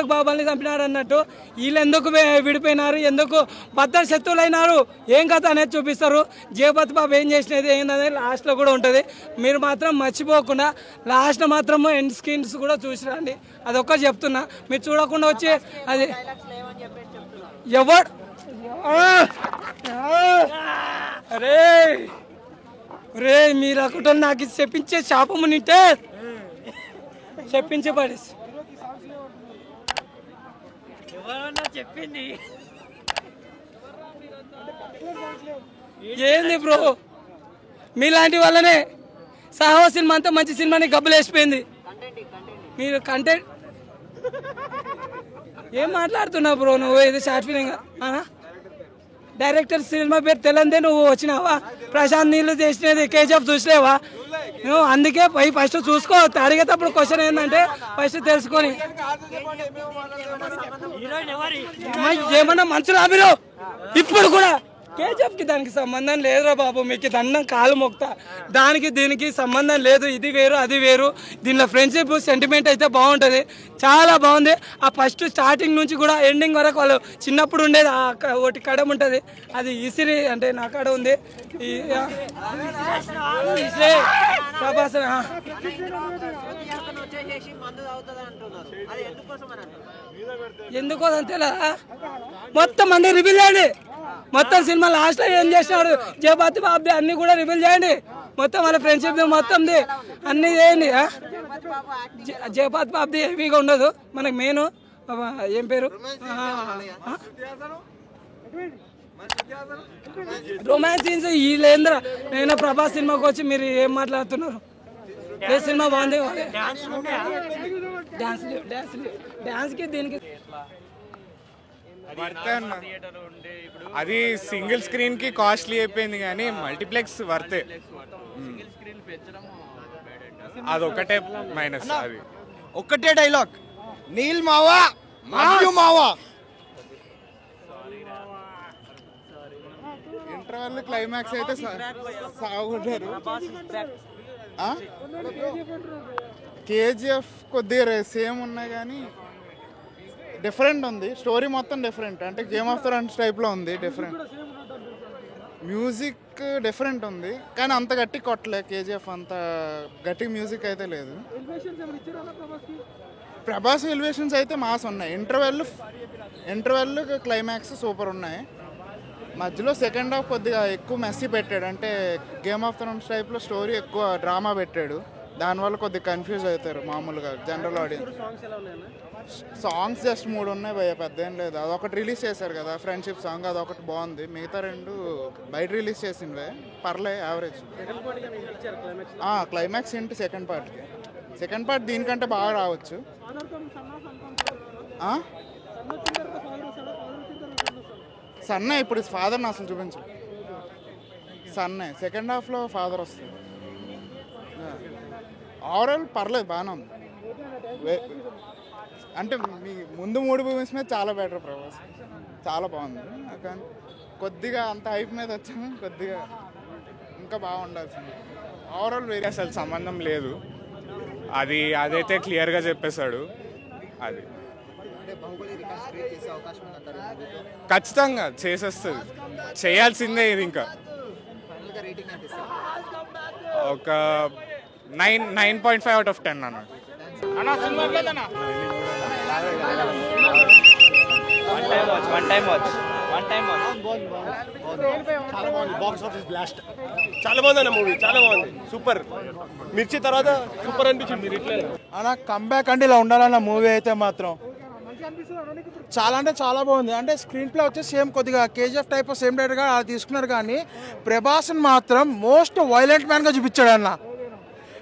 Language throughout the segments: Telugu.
ఎందుకు బాబాల్ని చంపినారు అన్నట్టు, వీళ్ళు ఎందుకు విడిపోయినారు, ఎందుకు బద్దలు శత్రువులైనారు, ఏం కథ అనేది చూపిస్తారు. జగపతి బాబు ఏం చేసినది ఏంటనేది లాస్ట్లో కూడా ఉంటుంది. మీరు మాత్రం మర్చిపోకుండా లాస్ట్లో మాత్రం ఎండ్ స్క్రీన్స్ కూడా చూసి రండి. అదొక్కటి చెప్తున్నా, మీరు చూడకుండా వచ్చి అది ఎవడు అరే రే మీరు అక్కడ నాకు చెప్పించే శాపము నింటే చెప్పించే పడేసి చెప్పింది ఏంది బ్రో, మీలాంటి వల్లనే సాహో సినిమా అంతా మంచి సినిమాని గబ్బులు వేసిపోయింది. మీరు కంటెంట్ ఏం మాట్లాడుతున్నావు బ్రో, నువ్వు ఏదో షార్ట్ ఫిలిం డైరెక్టర్ సినిమా పేరు తెలందే నువ్వు వచ్చినావా? ప్రశాంత్ నీళ్ళు చేసినది కేజీఎఫ్ చూసలేవా నువ్వు? అందుకే ఫస్ట్ చూసుకో, అడిగేటప్పుడు క్వశ్చన్ ఏంటంటే ఫస్ట్ తెలుసుకొని ఏమన్నా మంచులు ఆపిరు. ఇప్పుడు కూడా కేజీఎఫ్కి దానికి సంబంధం లేదురా బాబు, మీకు దండం కాలు మొక్తా, దానికి దీనికి సంబంధం లేదు. ఇది వేరు అది వేరు, దీనిలో ఫ్రెండ్షిప్ సెంటిమెంట్ అయితే బాగుంటుంది, చాలా బాగుంది. ఆ ఫస్ట్ స్టార్టింగ్ నుంచి కూడా ఎండింగ్ వరకు వాళ్ళు చిన్నప్పుడు ఉండేది ఒకటి కడం ఉంటుంది, అది ఇసిరి అంటే నా కాడ ఉంది ప్రభాస్. ఎందుకోసం తెలా మొత్తం అన్ని రివీల్ చేయండి, మొత్తం సినిమా లాస్ట్ లో ఏం చేసినాడు జయపాతి బాబు అన్ని కూడా రివీల్ చేయండి, మొత్తం వాళ్ళ ఫ్రెండ్షిప్ మొత్తంది అన్ని చేయండి. జయపాతి బాబుది హెవీగా ఉండదు, మనకు మెయిన్ ఏం పేరు రొమాన్స్ సీన్స్ వీళ్ళేంద్ర. నేను ప్రభాస్ సినిమాకి వచ్చి మీరు ఏం మాట్లాడుతున్నారు? ఏ సినిమా బాగుంది, డాన్స్కి దీనికి అది సింగిల్ స్క్రీన్ కి కాస్ట్లీ అయిపోయింది కానీ మల్టీప్లెక్స్ వర్తే. అదొకటే మైనస్. అది ఒక్కటే డైలాగ్, నీల్ మావా మావా. ఇంటర్వెల్ క్లైమాక్స్ అయితే సాగుంటారు. కేజీఎఫ్ కొద్దిగా సేమ్ ఉన్నాయి కానీ డిఫరెంట్ ఉంది, స్టోరీ మొత్తం డిఫరెంట్, అంటే గేమ్ ఆఫ్ థ్రోన్స్ టైప్లో ఉంది. డిఫరెంట్ మ్యూజిక్ డిఫరెంట్ ఉంది కానీ అంత గట్టి కొట్టలే. కేజీఎఫ్ అంత గట్టి మ్యూజిక్ అయితే లేదు. ప్రభాస్ ఎలివేషన్స్ అయితే మాస్ ఉన్నాయి. ఇంటర్వెల్ క్లైమాక్స్ సూపర్ ఉన్నాయి. మధ్యలో సెకండ్ హాఫ్ కొద్దిగా ఎక్కువ మెస్సీ పెట్టాడు, అంటే గేమ్ ఆఫ్ థ్రోన్స్ టైప్లో స్టోరీ ఎక్కువ డ్రామా పెట్టాడు, దానివల్ల కొద్దిగా కన్ఫ్యూజ్ అవుతారు మామూలుగా జనరల్ ఆడియన్స్. సాంగ్స్ జస్ట్ 3 ఉన్నాయి భయ్య, పెద్ద ఏం లేదు. అదొకటి రిలీజ్ చేశారు కదా ఫ్రెండ్షిప్ సాంగ్, అదొకటి బాగుంది. మిగతా 2 బయట రిలీజ్ చేసినవే, పర్లే యావరేజ్. క్లైమాక్స్ ఏంటి సెకండ్ పార్ట్ దీనికంటే బాగా రావచ్చు. సన్నే ఇప్పుడు ఫాదర్ని అసలు చూపించు. సన్నే సెకండ్ హాఫ్లో ఫాదర్ వస్తుంది. ఓవరాల్ పర్లేదు, బాగానే ఉంది. అంటే మీ ముందు 3 మూవీస్ మీద చాలా బెటర్ ప్రభాస్, చాలా బాగుంది. కానీ కొద్దిగా అంత హైప్ మీద వచ్చాము, కొద్దిగా ఇంకా బాగుండాల్సింది. ఓవరాల్ వేరే అసలు సంబంధం లేదు, అదైతే క్లియర్గా చెప్పేశాడు. అది ఖచ్చితంగా చేసేస్తుంది, చేయాల్సిందే. ఇది ఇంకా ఒక 9.5 out of 10 అన్న. చాలా బాగుంది అన్న మూవీ, చాలా బాగుంది, సూపర్. మిర్చి తర్వాత సూపర్ అనిపించింది. మీరు ఇట్లా అన్న కంబ్యాక్ అంటే ఇలా ఉండాలన్న మూవీ అయితే మాత్రం చాలా అంటే చాలా బాగుంది. అంటే స్క్రీన్ ప్లే వచ్చి సేమ్ కొద్దిగా కేజీఎఫ్ టైప్ సేమ్ డైరెక్ట్గా తీసుకున్నారు కానీ ప్రభాస్ని మాత్రం మోస్ట్ వైలెంట్ మ్యాన్గా చూపించాడు అన్న.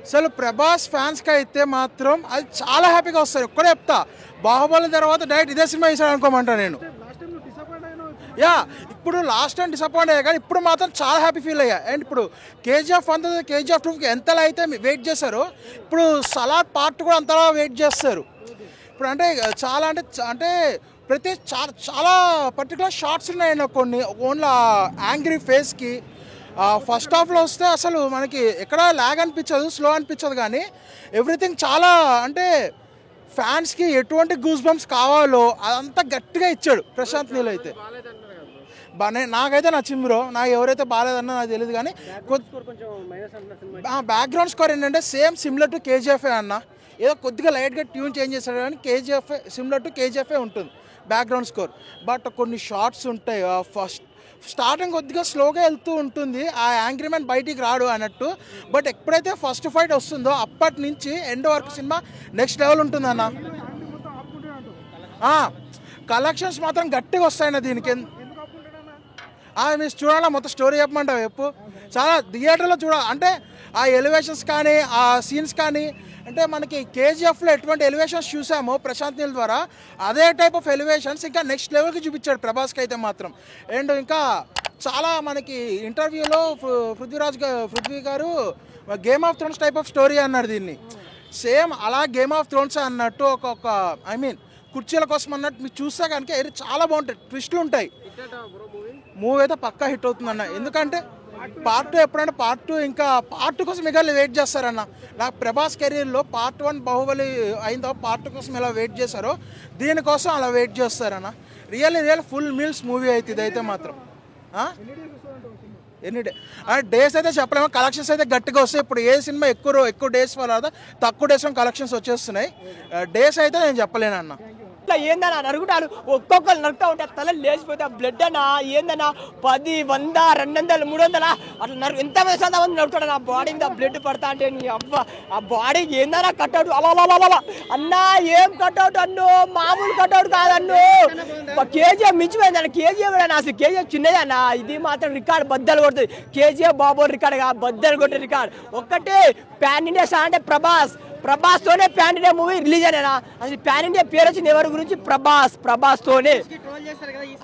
అసలు ప్రభాస్ ఫ్యాన్స్కి అయితే మాత్రం అది చాలా హ్యాపీగా వస్తారు. ఒక్కడే చెప్తా, బాహుబలి తర్వాత డైరెక్ట్ ఇదే సినిమా వేసాడు అనుకోమంటా నేను. ఇప్పుడు లాస్ట్ టైం డిసప్పాయింట్ అయ్యా కానీ ఇప్పుడు మాత్రం చాలా హ్యాపీ ఫీల్ అయ్యా. అండ్ ఇప్పుడు కేజీఎఫ్ కేజీఎఫ్ 2కి ఎంతలా అయితే వెయిట్ చేశారో ఇప్పుడు సలార్ పార్ట్ కూడా అంతలా వెయిట్ చేస్తారు. ఇప్పుడు అంటే ప్రతి చాలా పర్టికులర్ షార్ట్స్ ఉన్నాయండి కొన్ని, ఓన్లీ యాంగ్రీ ఫేస్కి. ఫస్ట్ హాఫ్లో వస్తే అసలు మనకి ఎక్కడ ల్యాగ్ అనిపించదు, స్లో అనిపించదు, కానీ ఎవ్రీథింగ్ చాలా అంటే ఫ్యాన్స్కి ఎటువంటి గూస్ బంప్స్ కావాలో అదంతా గట్టిగా ఇచ్చాడు ప్రశాంత్ నీల్ అయితే. నాకైతే నచ్చింది బ్రో. నాకు ఎవరైతే బాగాలేదన్నా నాకు తెలియదు, కానీ బ్యాక్గ్రౌండ్ స్కోర్ ఏంటంటే సేమ్ సిమిలర్ టు కేజీఎఫ్ఏ అన్న. ఏదో కొద్దిగా లైట్గా ట్యూన్ చేంజ్ చేశాడు, కానీ కేజీఎఫ్ఏ సిమిలర్ టు కేజీఎఫ్ఏ ఉంటుంది బ్యాక్గ్రౌండ్ స్కోర్. బట్ కొన్ని షార్ట్స్ ఉంటాయి, ఫస్ట్ స్టార్టింగ్ కొద్దిగా స్లోగా వెళ్తూ ఉంటుంది, ఆ యాంగ్రీ మ్యాన్ బయటికి రాడు అన్నట్టు. బట్ ఎప్పుడైతే ఫస్ట్ ఫైట్ వస్తుందో అప్పటి నుంచి ఎండ్ వరకు సినిమా నెక్స్ట్ లెవెల్ ఉంటుంది అన్న. కలెక్షన్స్ మాత్రం గట్టిగా వస్తాయన్న దీనికి. మీరు చూడాలా, మొత్తం స్టోరీ చెప్పమంటావు చెప్పు. చాలా థియేటర్లో చూడాలి, అంటే ఆ ఎలివేషన్స్ కానీ ఆ సీన్స్ కానీ, అంటే మనకి కేజీఎఫ్లో ఎటువంటి ఎలివేషన్స్ చూసామో ప్రశాంత్ నీల్ ద్వారా, అదే టైప్ ఆఫ్ ఎలివేషన్స్ ఇంకా నెక్స్ట్ లెవెల్కి చూపించాడు ప్రభాస్కి అయితే మాత్రం. అండ్ ఇంకా చాలా మనకి ఇంటర్వ్యూలో పృథ్వీ గారు game of Thrones type of story అన్నాడు దీన్ని. సేమ్ అలా గేమ్ ఆఫ్ థ్రోన్స్ అన్నట్టు ఒక ఐ మీన్ కుర్చీల కోసం అన్నట్టు మీరు చూస్తే కనుక చాలా బాగుంటాయి, ట్విస్టులు ఉంటాయి. మూవీ అయితే పక్కా హిట్ అవుతుందన్న. ఎందుకంటే పార్ట్ 2 ఎప్పుడంటే పార్ట్ 2 ఇంకా పార్ట్ 2 కోసం మిగతా వెయిట్ చేస్తారన్న. నాకు ప్రభాస్ కెరీర్లో పార్ట్ 1 బాహుబలి అయిందో పార్ట్ 2 కోసం ఎలా వెయిట్ చేశారో దీనికోసం అలా వెయిట్ చేస్తారన్న. రియల్ ఫుల్ మీల్స్ మూవీ అయితే ఇదైతే మాత్రం. ఎన్ని డేస్ అయితే చెప్పలేము, కలెక్షన్స్ అయితే గట్టిగా వస్తాయి. ఇప్పుడు ఏ సినిమా ఎక్కువ డేస్ వల్ల తక్కువ డేస్లో కలెక్షన్స్ వచ్చేస్తున్నాయి. డేస్ అయితే నేను చెప్పలేనన్న. ఏందన్నా నరుగుతాడు, ఒక్కొక్కరు నరుకుతా ఉంటే తల లేచిపోతే బ్లడ్ అన్నా ఏందన్నా 10, 100, 200, 300 అట్లా ఎంత మంది నడుపుతాడు. నా బాడీ మీద బ్లడ్ పడతా అంటే నీ అవ్వ ఆ బాడీ ఏందన్నా కట్అవుట్ అలా అన్నా. ఏం కట్అవుట్ అన్ను, మామూలు కట్అవుట్ కాదన్ను. కేజీఎఫ్ మించిపోయింది అన్న. కేజీఎఫ్ అసలు కేజీఎఫ్ చిన్నది అన్న. ఇది మాత్రం రికార్డ్ బద్దలు కొడుతుంది. కేజీఎఫ్ బాబోలు రికార్డ్ బద్దలు కొట్టే రికార్డ్. ఒక్కటే పాన్ ఇండియా స్టార్ అంటే ప్రభాస్ తోనే పాన్ ఇండియా మూవీ రిలీజ్ అయినా. అసలు పాన్ ఇండియా పేరు వచ్చింది ఎవరి గురించి? ప్రభాస్ తోనే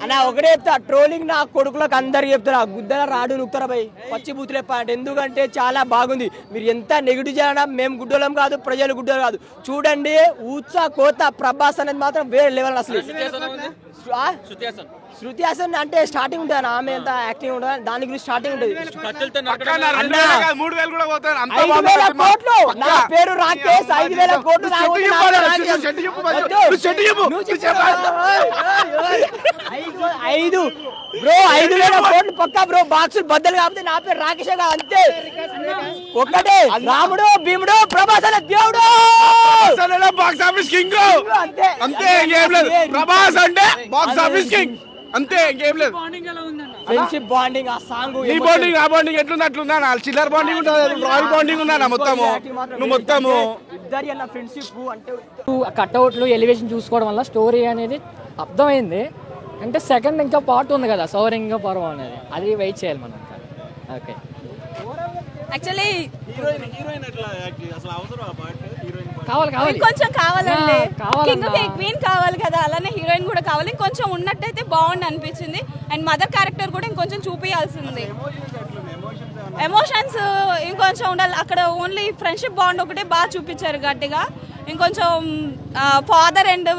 అన్న. ఒకటే చెప్తా, ట్రోలింగ్ నా కొడుకులకు అందరికి చెప్తారా, గుద్దల రాడు నొక్కుతారా భయ్, పచ్చి బూతులే పాట. ఎందుకంటే చాలా బాగుంది. మీరు ఎంత నెగిటివ్ చేయాలన్నా మేము గుడ్డోలం కాదు, ప్రజలు గుడ్డోలు కాదు. చూడండి ఊచా కోత ప్రభాస్ అనేది మాత్రం వేరే లెవెల్. అసలు శృతి హాసన్ అంటే స్టార్టింగ్ ఉంటుంది, ఆమె ఎంత యాక్టింగ్ ఉంటుంది దాని గురించి స్టార్టింగ్ ఉంటుంది. 5,000 కోట్లు నా పేరు రాకేష్, 5,000 కోట్లు 5,000 కోట్లు పక్కా బ్రో. బాక్సులు బద్దలు కాబట్టి నా పేరు రాకేష్ అంతే. ఒక్కటే రాముడు భీముడు ప్రభాస్ అనే దేవుడు, బాక్స్ ఆఫీస్ కింగ్ అంతే. ప్రభాస్ అంటే బాక్స్ ఆఫీస్ కింగ్ అంతే, ఇంకేం లేదు. ఫ్రెండ్షిప్ బాండింగ్, ఆ సాంగ్ ఈ బాండింగ్ ఆ బాండింగ్ ఎట్లుంది అట్లుందా? చిల్లర్ బాండింగ్ ఉంటుంది, రాయల్ బాండింగ్ ఉందా మొత్తము? నువ్వు మొత్తము ఇద్దరి అన్న ఫ్రెండ్షిప్ అంటే కట్అవుట్లు ఎలివేషన్ చూసుకోవడం వల్ల స్టోరీ అనేది అర్థమైంది. అంటే సెకండ్ ఇంకా పార్ట్ ఉంది కదా, సౌరంగ పర్వం అనేది, అది వెయిట్ చేయాలి మనం. ఓకే, యాక్చువల్లీ కావాలి కొంచెం కావాలండి. కింగ్ క్వీన్ కావాలి కదా, అలానే హీరోయిన్ కూడా కావాలి. ఇంకొంచెం ఉన్నట్టయితే బాగుండి అనిపించింది. అండ్ మదర్ క్యారెక్టర్ కూడా ఇంకొంచెం చూపించాల్సింది. ఎమోషన్స్ ఇంకొంచెం ఉండాలి. అక్కడ ఓన్లీ ఫ్రెండ్షిప్ బాండ్ ఒకటే బాగా చూపించారు గట్టిగా. ఇంకొంచెం ఫాదర్ అండ్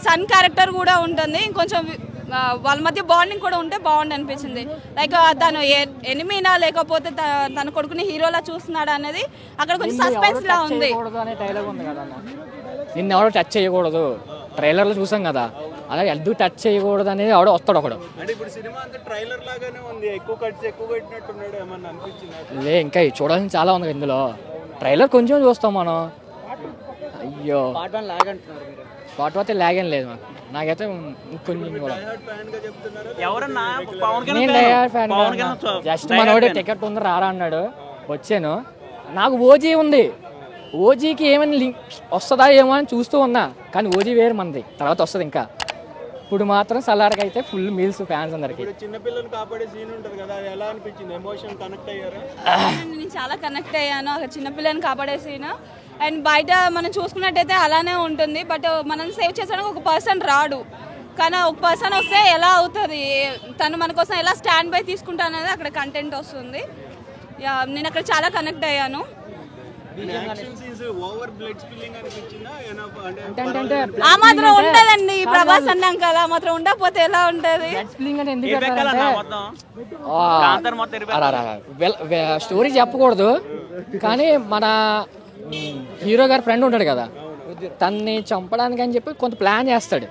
సన్ క్యారెక్టర్ కూడా ఉంటుంది. ఇంకొంచెం వాళ్ళ మధ్య బాండింగ్ కూడా ఉంటే బాగుండి అనిపించింది. లైక్ తను ఎనిమీనా లేకపోతే తన కొడుకుని హీరోలా చూస్తున్నాడు అనేది అక్కడ కొంచెం సస్పెన్స్ లా ఉంది. నిన్ను ఎవడో టచ్ చేయకూడదు, ట్రైలర్లో చూసాం కదా, అలా ఎందుకు టచ్ చేయకూడదు అనేది ఎవడో వస్తాడు ఒకడు. లే ఇంకా చూడాల్సింది చాలా ఉంది ఇందులో. ట్రైలర్ కొంచెం చూస్తాం మనం. అయ్యో పార్ట్ 1 లాగ్ ఏం లేదు నాకైతే. కొంచెం కూడా జస్ట్ మనోడే టికెట్ ఉంది రారా అన్నాడు, వచ్చాను. నాకు ఓజీ ఉంది, ఓజీకి ఏమైనా లింక్ వస్తుందా ఏమో అని చూస్తూ ఉన్నా, కానీ ఓజీ వేరు మనది, తర్వాత వస్తుంది. ఇంకా ఇప్పుడు మాత్రం సలార్కి అయితే ఫుల్ మీల్స్ ఫ్యాన్స్ అందరికి. నేను చాలా కనెక్ట్ అయ్యాను అక్కడ చిన్నపిల్లని కాపాడే సీన్. అండ్ బయట మనం చూసుకున్నట్టయితే అలానే ఉంటుంది. బట్ మనం సేవ్ చేసడానికి ఒక పర్సన్ రాడు, కానీ ఒక పర్సన్ వస్తే ఎలా అవుతుంది, తను మన కోసం ఎలా స్టాండ్ బై తీసుకుంటాననేది అక్కడ కంటెంట్ వస్తుంది. నేను అక్కడ చాలా కనెక్ట్ అయ్యాను. ఆ మాత్రం ఉండదండి ప్రభాస్ అన్నాం కదా, ఆ మాత్రం ఉండకపోతే ఎలా ఉంటది? స్టోరీ చెప్పకూడదు, కానీ మన హీరో గారి ఫ్రెండ్ ఉంటాడు కదా, తన్ని చంపడానికి అని చెప్పి కొంత ప్లాన్ చేస్తాడు.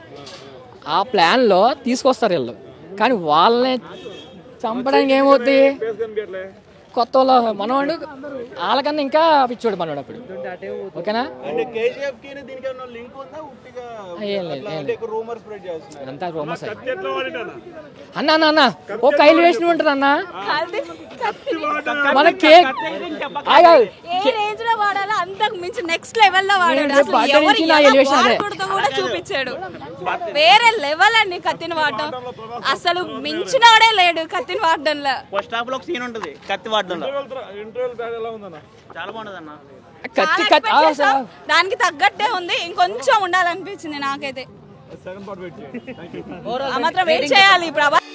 ఆ ప్లాన్లో తీసుకొస్తారు వీళ్ళు, కానీ వాళ్ళని చంపడానికి ఏమవుద్ది, కొత్త వాళ్ళ మనవాడు వాళ్ళకన్నా ఇంకా పిచ్చోడు మనవాడు అప్పుడు. ఓకేనా, ఏం లేదు అంతా రూమర్స్. అన్న అన్న అన్న ఓ కైలు వేసిన ఉంటుంది అన్న, మన కేక్ ఏ రేంజ్ లో వాడాలో అంతకు మించి నెక్స్ట్ లెవెల్ లో వాడాడు. అసలు ఎవరు ఎలా వాడకూడదో కూడా చూపించాడు. వేరే లెవెల్ అండి కత్తిని వాడడం. అసలు మించినవాడే లేడు కత్తిని వాడడంలో. ఫస్ట్ హాఫ్ లో ఒక సీన్ ఉంటుంది కత్తి వాడడంలో, చాలా బాగుంటది అన్న. దానికి తగ్గట్టే ఉంది, ఇంకొంచెం ఉండాలనిపించింది నాకైతే. మాత్రం వెయిట్ చేయాలి ప్రభాస్.